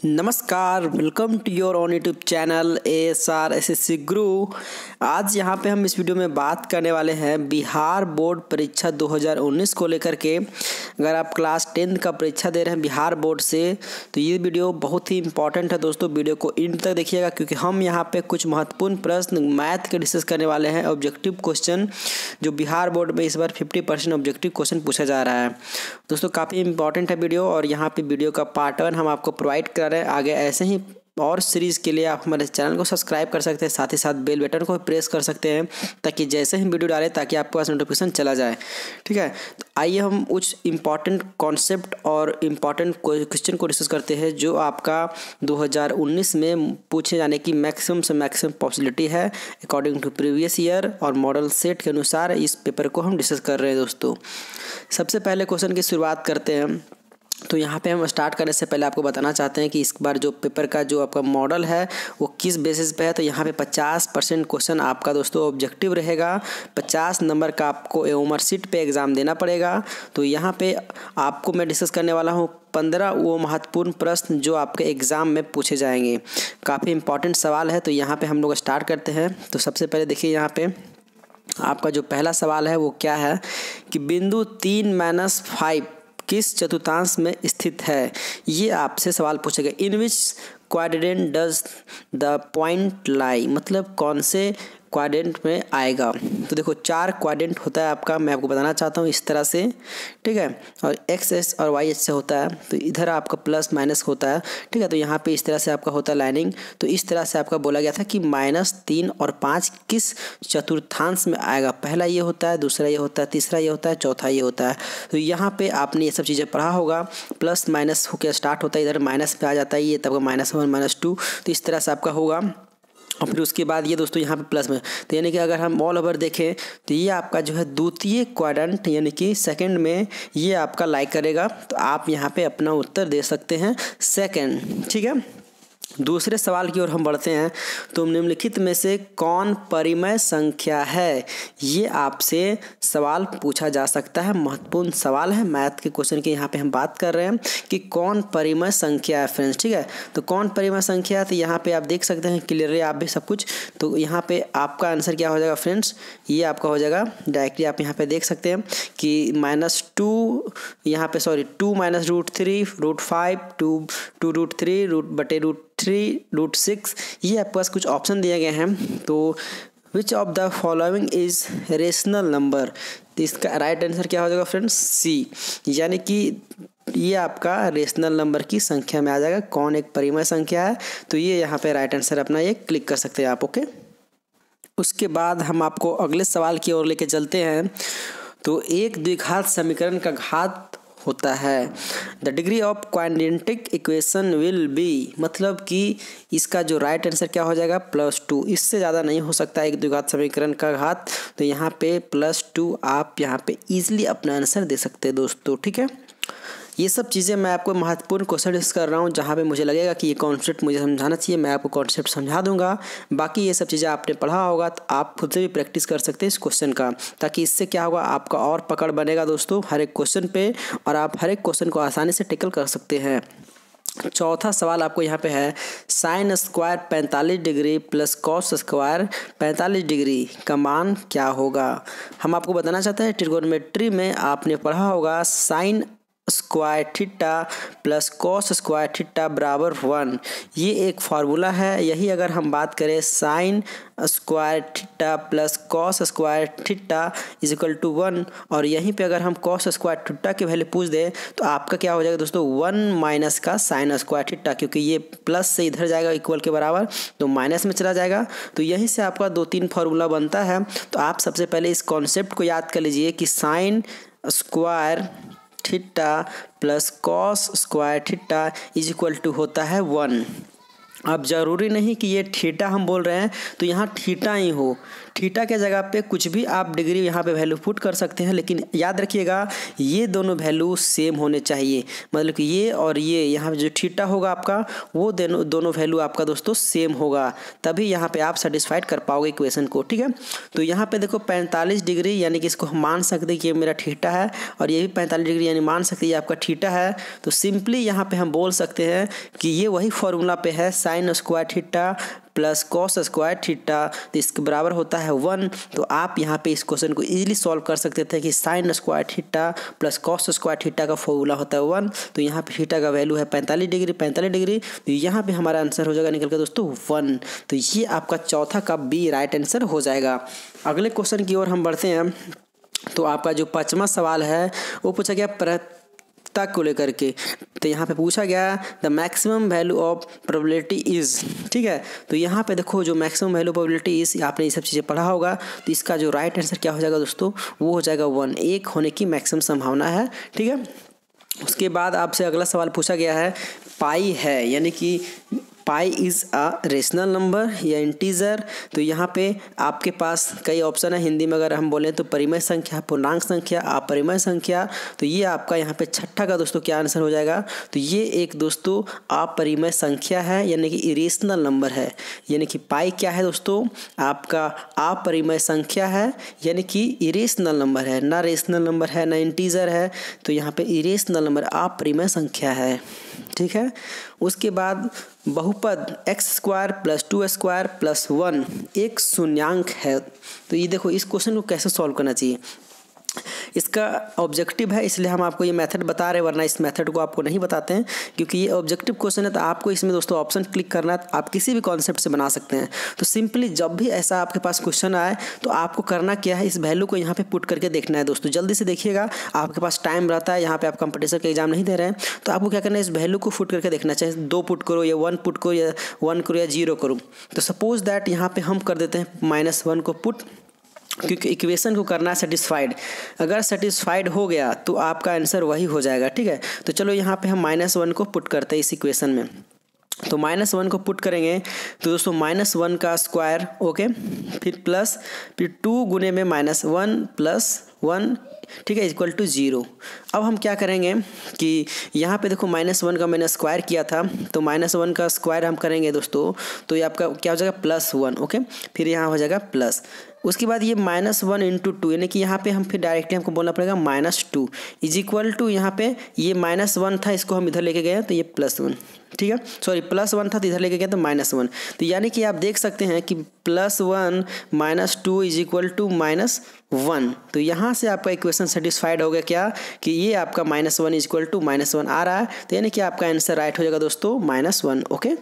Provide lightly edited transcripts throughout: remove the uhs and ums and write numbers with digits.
नमस्कार, welcome to your on YouTube channel ASR SSC गुरु। आज यहाँ पे हम इस वीडियो में बात करने वाले हैं बिहार बोर्ड परीक्षा 2019 को लेकर के। अगर आप क्लास 10 का परीक्षा दे रहे हैं बिहार बोर्ड से तो ये वीडियो बहुत ही इंपॉर्टेंट है दोस्तों। वीडियो को एंड तक देखिएगा क्योंकि हम यहाँ पे कुछ महत्वपूर्ण प्रश्न मैथ के डिस्कस करने वाले हैं। ऑब्जेक्टिव क्वेश्चन जो बिहार बोर्ड में इस बार 50% ऑब्जेक्टिव क्वेश्चन पूछा जा रहा है दोस्तों। काफ़ी इंपॉर्टेंट है वीडियो और यहाँ पे वीडियो का पार्ट 1 हम आपको प्रोवाइड कर रहे हैं। आगे ऐसे ही और सीरीज़ के लिए आप हमारे चैनल को सब्सक्राइब कर सकते हैं, साथ ही साथ बेल बटन को प्रेस कर सकते हैं ताकि जैसे ही वीडियो डालें ताकि आपके पास नोटिफिकेशन चला जाए। ठीक है, तो आइए हम कुछ इम्पॉर्टेंट कॉन्सेप्ट और इम्पॉर्टेंट क्वेश्चन को डिस्कस करते हैं जो आपका 2019 में पूछे जाने की मैक्सिमम से मैक्सिमम पॉसिबिलिटी है अकॉर्डिंग टू प्रीवियस ईयर और मॉडल सेट के अनुसार इस पेपर को हम डिस्कस कर रहे हैं दोस्तों। सबसे पहले क्वेश्चन की शुरुआत करते हैं। तो यहाँ पे हम स्टार्ट करने से पहले आपको बताना चाहते हैं कि इस बार जो पेपर का जो आपका मॉडल है वो किस बेसिस पे है। तो यहाँ पे 50% क्वेश्चन आपका दोस्तों ऑब्जेक्टिव रहेगा। 50 नंबर का आपको एओमर सीट पे एग्ज़ाम देना पड़ेगा। तो यहाँ पे आपको मैं डिस्कस करने वाला हूँ 15 वो महत्वपूर्ण प्रश्न जो आपके एग्ज़ाम में पूछे जाएंगे। काफ़ी इंपॉर्टेंट सवाल है। तो यहाँ पर हम लोग स्टार्ट करते हैं। तो सबसे पहले देखिए यहाँ पर आपका जो पहला सवाल है वो क्या है कि बिंदु 3-5 किस चतुर्थांश में स्थित है। ये आपसे सवाल पूछेगा। In which quadrant does the point lie, मतलब कौन से क्वाड्रेंट में आएगा। तो देखो 4 क्वाड्रेंट होता है आपका, मैं आपको बताना चाहता हूँ इस तरह से। ठीक है, और एक्स और वाई से होता है तो इधर आपका प्लस माइनस होता है। ठीक है, तो यहाँ पे इस तरह से आपका होता है लाइनिंग। तो इस तरह से आपका बोला गया था कि -3 और 5 किस चतुर्थांश में आएगा। पहला ये होता है, दूसरा ये होता है, तीसरा ये होता है, चौथा ये होता है। तो यहाँ पे आपने ये सब चीज़ें पढ़ा होगा। प्लस माइनस होकर स्टार्ट होता है, इधर माइनस पे आ जाता है, ये तब -1 -2। तो इस तरह से आपका होगा और फिर उसके बाद ये दोस्तों यहाँ पे प्लस में। तो यानी कि अगर हम ऑल ओवर देखें तो ये आपका जो है द्वितीय क्वाड्रेंट यानी कि सेकंड में ये आपका लाइक करेगा। तो आप यहाँ पे अपना उत्तर दे सकते हैं सेकंड। ठीक है, दूसरे सवाल की ओर हम बढ़ते हैं। तो निम्नलिखित में से कौन परिमेय संख्या है। ये आपसे सवाल पूछा जा सकता है। महत्वपूर्ण सवाल है मैथ के क्वेश्चन की। यहाँ पे हम बात कर रहे हैं कि कौन परिमेय संख्या है फ्रेंड्स। ठीक है, तो कौन परिमेय संख्या है। तो यहाँ पे आप देख सकते हैं क्लियरली आप भी सब कुछ। तो यहाँ पे आपका आंसर क्या हो जाएगा फ्रेंड्स, ये आपका हो जाएगा डायरेक्टली आप यहाँ पे देख सकते हैं कि -2 यहाँ पे 2 - √3 √5 2 √3 √3 ये आपके पास कुछ ऑप्शन दिए गए हैं। तो which of the following is rational number. तो इसका राइट आंसर क्या हो जाएगा फ्रेंड्स, सी, यानी कि ये आपका रेशनल नंबर की संख्या में आ जाएगा। कौन एक परिमेय संख्या है, तो ये यहाँ पे राइट आंसर अपना ये क्लिक कर सकते हैं आप। ओके, उसके बाद हम आपको अगले सवाल की ओर लेके चलते हैं। तो एक द्विघात समीकरण का घात होता है। The degree of quadratic equation will be, मतलब कि इसका जो राइट आंसर क्या हो जाएगा +2। इससे ज़्यादा नहीं हो सकता एक द्विघात समीकरण का घात। तो यहाँ पे +2 आप यहाँ पे इजीली अपना आंसर दे सकते हैं दोस्तों। ठीक है, ये सब चीज़ें मैं आपको महत्वपूर्ण क्वेश्चन डिस्कस कर रहा हूँ जहाँ पे मुझे लगेगा कि ये कॉन्सेप्ट मुझे समझाना चाहिए, मैं आपको कॉन्सेप्ट समझा दूंगा। बाकी ये सब चीज़ें आपने पढ़ा होगा तो आप खुद से भी प्रैक्टिस कर सकते हैं इस क्वेश्चन का, ताकि इससे क्या होगा आपका और पकड़ बनेगा दोस्तों हर एक क्वेश्चन पे और आप हर एक क्वेश्चन को आसानी से टेकल कर सकते हैं। चौथा सवाल आपको यहाँ पे है sin square 45 degree plus cos square 45 degree का मान क्या होगा। हम आपको बताना चाहते हैं ट्रिगोनोमेट्री में आपने पढ़ा होगा sin square theta plus cos square theta बराबर 1। ये एक फार्मूला है। यही अगर हम बात करें sine square theta plus cos square theta = 1 और यहीं पे अगर हम कॉस स्क्वायर थीटा की वैल्यू पूछ दें तो आपका क्या हो जाएगा दोस्तों 1 माइनस का साइन स्क्वायर थीटा, क्योंकि ये प्लस से इधर जाएगा इक्वल के बराबर तो माइनस में चला जाएगा। तो यहीं से आपका 2-3 फार्मूला बनता है। तो आप सबसे पहले इस कॉन्सेप्ट को याद कर लीजिए कि sine square theta plus cos square theta = होता है 1। अब ज़रूरी नहीं कि ये थीटा हम बोल रहे हैं तो यहाँ थीटा ही हो, थीटा के जगह पे कुछ भी आप डिग्री यहाँ पे वैल्यू पुट कर सकते हैं, लेकिन याद रखिएगा ये दोनों वैल्यू सेम होने चाहिए। मतलब कि ये और ये यहाँ पे जो थीटा होगा आपका वो दोनों वैल्यू आपका दोस्तों सेम होगा, तभी यहाँ पे आप सेटिस्फाइड कर पाओगे इक्वेशन को। ठीक है, तो यहाँ पे देखो 45 डिग्री यानी कि इसको हम मान सकते हैं कि ये मेरा थीटा है और ये भी 45 डिग्री यानी मान सकते हैं ये आपका थीटा है। तो सिंपली यहाँ पे हम बोल सकते हैं कि ये वही फॉर्मूला पे है, sine square theta plus cos square theta, तो इसके बराबर होता है 1। तो आप यहाँ पे इस क्वेश्चन को इजीली सॉल्व कर सकते थे कि sine square theta plus cos square theta का फॉर्मूला होता है 1। तो यहाँ पे थीटा का वैल्यू है 45 डिग्री, 45 डिग्री, तो यहाँ पे हमारा आंसर हो जाएगा निकल कर दोस्तों 1। तो ये आपका चौथा का बी राइट आंसर हो जाएगा। अगले क्वेश्चन की ओर हम बढ़ते हैं। तो आपका जो 5वां सवाल है वो पूछा गया प्रत्येकता को लेकर के। तो यहाँ पे पूछा गया the maximum value of probability is. ठीक है, तो यहाँ पे देखो जो मैक्सिमम वैल्यू प्रोबेबिलिटी इज, आपने ये सब चीज़ें पढ़ा होगा, तो इसका जो राइट आंसर क्या हो जाएगा दोस्तों, वो हो जाएगा 1, 1 होने की मैक्सिमम संभावना है। ठीक है, उसके बाद आपसे अगला सवाल पूछा गया है पाई है, यानी कि पाई इज़ अ रेशनल नंबर या इंटीजर। तो यहाँ पे आपके पास कई ऑप्शन है, हिंदी में अगर हम बोलें तो परिमेय संख्या, पूर्णांक संख्या, अपरिमेय संख्या। तो ये आपका यहाँ पे छठा का दोस्तों क्या आंसर हो जाएगा, तो ये एक दोस्तों अपरिमेय संख्या है, यानी कि इरेशनल नंबर है। यानी कि पाई क्या है दोस्तों, आपका अपरिमेय संख्या है, यानी कि इरेशनल नंबर है, ना रेशनल नंबर है ना इंटीजर है। तो यहाँ पे इरेशनल नंबर अपरिमेय संख्या है। ठीक है, उसके बाद बहुपद x square plus 2 square plus 1 एक शून्यांक है। तो ये देखो इस क्वेश्चन को कैसे सॉल्व करना चाहिए, इसका ऑब्जेक्टिव है, इसलिए हम आपको ये मेथड बता रहे हैं, वरना इस मेथड को आपको नहीं बताते हैं, क्योंकि ये ऑब्जेक्टिव क्वेश्चन है। तो आपको इसमें दोस्तों ऑप्शन क्लिक करना है, आप किसी भी कॉन्सेप्ट से बना सकते हैं। तो सिंपली जब भी ऐसा आपके पास क्वेश्चन आए तो आपको करना क्या है, इस वैल्यू को यहाँ पे पुट करके देखना है दोस्तों। जल्दी से देखिएगा, आपके पास टाइम रहता है, यहाँ पे आप कंपटीशन का एग्जाम नहीं दे रहे हैं, तो आपको क्या करना है, इस वैल्यू को पुट करके देखना चाहिए। 2 पुट करो या 1 पुट करो या 1 करो या 0 करो। तो सपोज दैट यहाँ पे हम कर देते हैं -1 को पुट, क्योंकि इक्वेशन को करना है सेटिस्फाइड। अगर सेटिस्फाइड हो गया तो आपका आंसर वही हो जाएगा। ठीक है, तो चलो यहाँ पे हम -1 को पुट करते हैं इस इक्वेशन में। तो -1 को पुट करेंगे तो दोस्तों -1 का स्क्वायर, ओके, फिर प्लस, फिर 2 गुने में -1 प्लस 1, ठीक है, इक्वल टू 0। अब हम क्या करेंगे कि यहाँ पे देखो -1 का मैंने स्क्वायर किया था, तो -1 का स्क्वायर हम करेंगे दोस्तों, तो ये आपका क्या हो जाएगा +1, ओके, फिर यहाँ हो जाएगा प्लस। उसके बाद ये -1 इंटू 2, यानी कि यहाँ पे हम फिर डायरेक्टली हमको बोलना पड़ेगा -2 इज इक्वल टू, यहाँ पे ये -1 था, इसको हम इधर लेके गए तो ये +1, ठीक है, सॉरी +1 था तो इधर लेके गए तो -1। तो यानी कि आप देख सकते हैं कि +1 -2 इज इक्वल टू -1। तो यहाँ से आपका इक्वेशन सेटिस्फाइड हो गया क्या, कि ये आपका -1 इज इक्वल टू -1 आ रहा है। तो यानी कि आपका आंसर राइट हो जाएगा दोस्तों -1, ओके।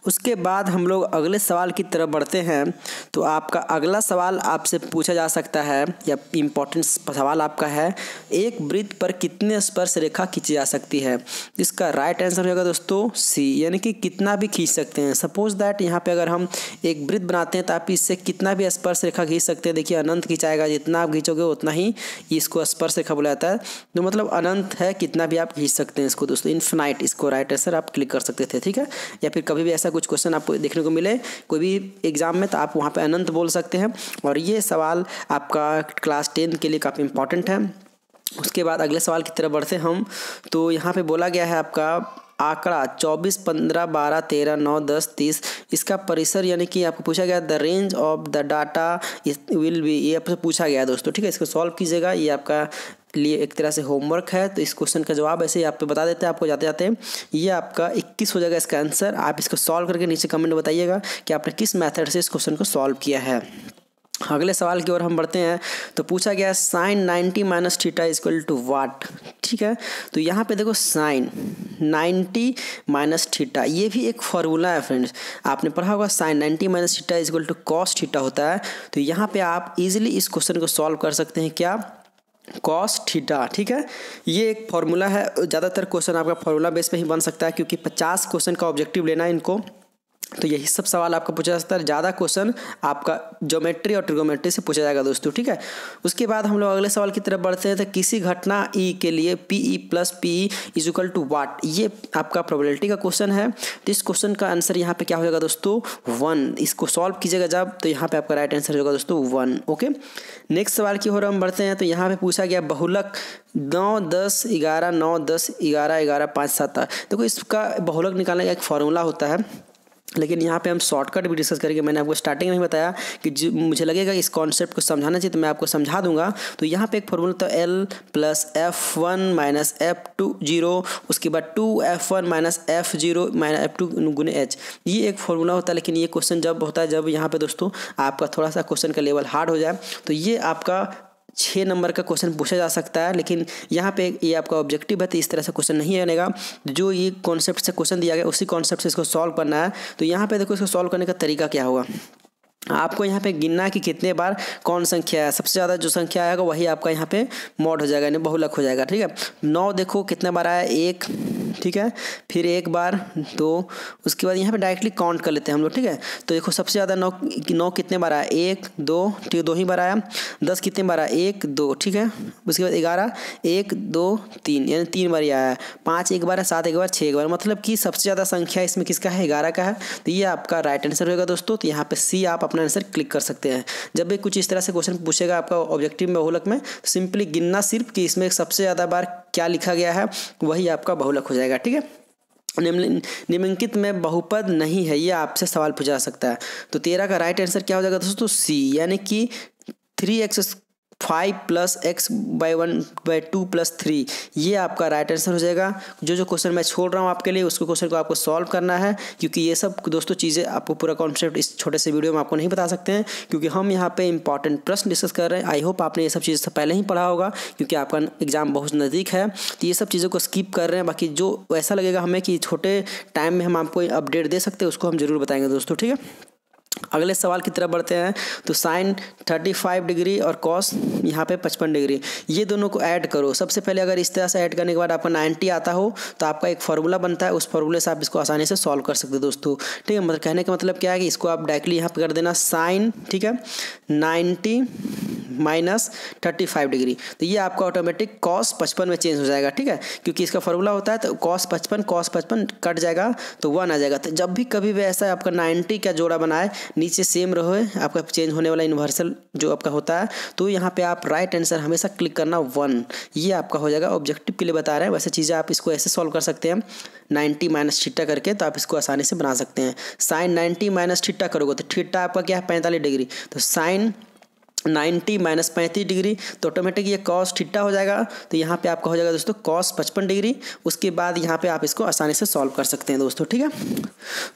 उसके बाद हम लोग अगले सवाल की तरफ बढ़ते हैं। तो आपका अगला सवाल आपसे पूछा जा सकता है, या इम्पोर्टेंट सवाल आपका है, एक वृत्त पर कितने स्पर्श रेखा खींची जा सकती है। इसका राइट आंसर होगा दोस्तों सी, यानी कि कितना भी खींच सकते हैं। सपोज दैट यहाँ पे अगर हम एक वृत्त बनाते हैं तो आप इससे कितना भी स्पर्श रेखा खींच सकते हैं। देखिए अनंत खींचाएगा, जितना आप खींचोगे उतना ही इसको स्पर्श रेखा बोला जाता है। तो मतलब अनंत है, कितना भी आप खींच सकते हैं इसको दोस्तों, इन्फिनाइट। इसको राइट आंसर आप क्लिक कर सकते थे, ठीक है। या फिर कभी भी ऐसा कुछ क्वेश्चन आपको देखने को मिले कोई भी एग्जाम में, तो आप वहाँ पे अनंत बोल सकते हैं। और ये सवाल आपका क्लास 10 के लिए काफ़ी इंपॉर्टेंट है। उसके बाद अगले सवाल की तरफ बढ़ते हम। तो यहाँ पे बोला गया है आपका आंकड़ा 24, 15, 12, 13, 9, 10, 30, इसका परिसर, यानी कि आपको पूछा गया the range of the data will be, ये आपसे पूछा गया है दोस्तों, ठीक है। इसको सॉल्व कीजिएगा, ये आपका लिए एक तरह से होमवर्क है। तो इस क्वेश्चन का जवाब ऐसे ही आप पे बता देते हैं आपको जाते जाते। ये आपका 21 हो जाएगा इसका आंसर। आप इसको सॉल्व करके नीचे कमेंट में बताइएगा कि आपने किस मेथड से इस क्वेश्चन को सॉल्व किया है। अगले सवाल की ओर हम बढ़ते हैं। तो पूछा गया sine 90 minus theta equal to what, ठीक है। तो यहाँ पे देखो साइन 90 माइनस थीटा, ये भी एक फार्मूला है फ्रेंड्स, आपने पढ़ा होगा। Sine 90 minus theta equal to cos theta होता है। तो यहाँ पे आप इजीली इस क्वेश्चन को सॉल्व कर सकते हैं, क्या, कॉस थीटा, ठीक है। ये एक फार्मूला है, ज़्यादातर क्वेश्चन आपका फार्मूला बेस पे ही बन सकता है, क्योंकि 50 क्वेश्चन का ऑब्जेक्टिव लेना है इनको। तो यही सब सवाल आपका पूछा जा सकता है। ज़्यादा क्वेश्चन आपका ज्योमेट्री और ट्रिगोमेट्री से पूछा जाएगा दोस्तों, ठीक है। उसके बाद हम लोग अगले सवाल की तरफ बढ़ते हैं। तो किसी घटना ई के लिए P E plus P E is equal to what, ये आपका प्रोबेबिलिटी का क्वेश्चन है। तो इस क्वेश्चन का आंसर यहाँ पे क्या हो जाएगा दोस्तों 1। इसको सॉल्व कीजिएगा जब, तो यहाँ पे आपका राइट आंसर होगा दोस्तों 1। ओके, नेक्स्ट सवाल की ओर हम बढ़ते हैं। तो यहाँ पे पूछा गया बहुलक 9 10 11 9 10 11 11 5 7 8। देखो इसका बहुलक निकालने का एक फॉर्मूला होता है, लेकिन यहाँ पे हम शॉर्टकट भी डिस्कस करेंगे। मैंने आपको स्टार्टिंग में ही बताया कि मुझे लगेगा इस कॉन्सेप्ट को समझाना चाहिए, तो मैं आपको समझा दूंगा। तो यहाँ पे एक फॉर्मूला तो L plus F1 minus F2 0, उसके बाद 2F1 minus F0 minus F2 गुने H, ये एक फॉर्मूला होता है। लेकिन ये क्वेश्चन जब होता है जब यहाँ पे दोस्तों आपका थोड़ा सा क्वेश्चन का लेवल हार्ड हो जाए, तो ये आपका 6 नंबर का क्वेश्चन पूछा जा सकता है। लेकिन यहाँ पे ये आपका ऑब्जेक्टिव है, तो इस तरह से क्वेश्चन नहीं बनेगा। जो ये कॉन्सेप्ट से क्वेश्चन दिया गया उसी कॉन्सेप्ट से इसको सॉल्व करना है। तो यहाँ पे देखो इसको सॉल्व करने का तरीका क्या होगा। आपको यहाँ पे गिनना है कि कितने बार कौन संख्या है, सबसे ज़्यादा जो संख्या आएगा वही आपका यहाँ पे मॉड हो जाएगा, यानी बहुलक हो जाएगा, ठीक है। 9 देखो कितने बार आया 1, ठीक है, फिर 1 बार 2, उसके बाद यहाँ पे डायरेक्टली काउंट कर लेते हैं हम लोग, ठीक है। तो देखो सबसे ज़्यादा 9 कितने बार आया 1 2, ठीक है, 2 ही बार आया। 10 कितने बार आया 1 2, ठीक है। उसके बाद 11 1 2 3, यानी 3 बार ही आया है। 5 एक बार है, 7 एक बार, 6 एक बार, मतलब कि सबसे ज़्यादा संख्या इसमें किसका है 11 का है। तो ये आपका राइट आंसर होगा दोस्तों। तो यहाँ पे सी आप अपना आंसर क्लिक कर सकते हैं। जब भी कुछ इस तरह से क्वेश्चन पूछेगा आपका ऑब्जेक्टिव में बहुलक में, सिंपली गिनना सिर्फ कि इसमें सबसे ज़्यादा बार क्या लिखा गया है, वही आपका बहुलक हो जाएगा, ठीक है। निम्नलिखित में बहुपद नहीं है, ये आपसे सवाल पूछा जा सकता है। तो 13 का राइट आंसर क्या हो जाएगा दोस्तों सी, यानी कि 3x 5 plus x by 1 by 2 plus 3, ये आपका राइट आंसर हो जाएगा। जो क्वेश्चन मैं छोड़ रहा हूँ आपके लिए, उसको क्वेश्चन को आपको सॉल्व करना है, क्योंकि ये सब दोस्तों चीज़ें आपको पूरा कॉन्सेप्ट इस छोटे से वीडियो में आपको नहीं बता सकते हैं, क्योंकि हम यहाँ पे इंपॉर्टेंट प्रश्न डिस्कस कर रहे हैं। आई होप आपने ये सब चीज़ें पहले ही पढ़ा होगा, क्योंकि आपका एग्जाम बहुत नज़दीक है। तो ये सब चीज़ों को स्किप कर रहे हैं। बाकी जो ऐसा लगेगा हमें कि छोटे टाइम में हम आपको अपडेट दे सकते हैं, उसको हम जरूर बताएंगे दोस्तों, ठीक है। अगले सवाल की तरफ बढ़ते हैं। तो साइन 35 डिग्री और कॉस यहाँ पे 55 डिग्री, ये दोनों को ऐड करो। सबसे पहले अगर इस तरह से ऐड करने के बाद आपका 90 आता हो, तो आपका एक फार्मूला बनता है, उस फार्मूले से आप इसको आसानी से सॉल्व कर सकते हो दोस्तों, ठीक है। मतलब कहने का मतलब क्या है कि इसको आप डायरेक्टली यहाँ पे कर देना साइन, ठीक है, 90 माइनस 35 डिग्री, तो ये आपका ऑटोमेटिक कॉस 55 में चेंज हो जाएगा, ठीक है। क्योंकि इसका फार्मूला होता है, तो कॉस 55 कट जाएगा तो 1 आ जाएगा। तो जब भी कभी भी ऐसा आपका 90 का जोड़ा बनाए, नीचे सेम रहे आपका चेंज होने वाला यूनिवर्सल जो आपका होता है, तो यहाँ पे आप राइट आंसर हमेशा क्लिक करना 1, ये आपका हो जाएगा। ऑब्जेक्टिव के लिए बता रहे हैं, वैसे चीज़ें आप इसको ऐसे सॉल्व कर सकते हैं 90 माइनस थीटा करके, तो आप इसको आसानी से बना सकते हैं। साइन 90 माइनस थीटा करोगे तो थीटा आपका क्या है 45 डिग्री, तो साइन 90 माइनस 35 डिग्री, तो ऑटोमेटिक ये कॉस थीटा हो जाएगा। तो यहाँ पे आपका हो जाएगा दोस्तों कॉस 55 डिग्री। उसके बाद यहाँ पे आप इसको आसानी से सॉल्व कर सकते हैं दोस्तों, ठीक है।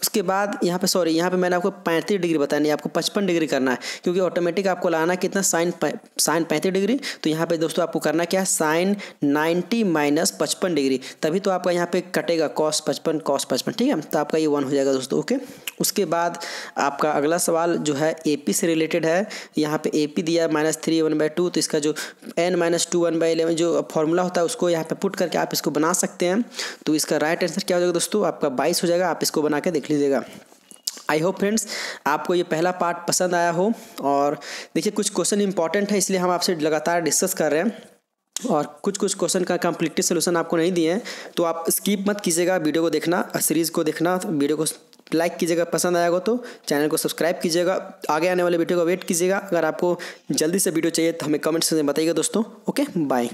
उसके बाद यहाँ पे मैंने आपको 35 डिग्री बताया, नहीं आपको 55 डिग्री करना है, क्योंकि ऑटोमेटिक आपको लाना कितना साइन 35 डिग्री। तो यहाँ पे दोस्तों आपको करना क्या है साइन 90 माइनस 55 डिग्री, तभी तो आपका यहाँ पे कटेगा कॉस 55, ठीक है। तो आपका ये 1 हो जाएगा दोस्तों, ओके। उसके बाद आपका अगला सवाल जो है AP से रिलेटेड है। यहाँ पे AP दिया -3 1/2, तो इसका जो n - 2 1/11 जो फॉर्मूला होता है उसको यहाँ पे पुट करके आप इसको बना सकते हैं। तो इसका राइट आंसर क्या हो जाएगा दोस्तों, आपका 22 हो जाएगा। आप इसको बना के देख लीजिएगा। आई होप फ्रेंड्स आपको ये पहला पार्ट पसंद आया हो। और देखिए कुछ क्वेश्चन इंपॉर्टेंट है, इसलिए हम आपसे लगातार डिस्कस कर रहे हैं, और कुछ क्वेश्चन का कंप्लीट सोल्यूशन आपको नहीं दिए हैं, तो आप स्किप मत कीजिएगा, वीडियो को देखना, सीरीज़ को देखना। वीडियो को लाइक कीजिएगा, पसंद आएगा तो चैनल को सब्सक्राइब कीजिएगा, आगे आने वाले वीडियो को वेट कीजिएगा। अगर आपको जल्दी से वीडियो चाहिए तो हमें कमेंट से बताइएगा दोस्तों। Okay, bye.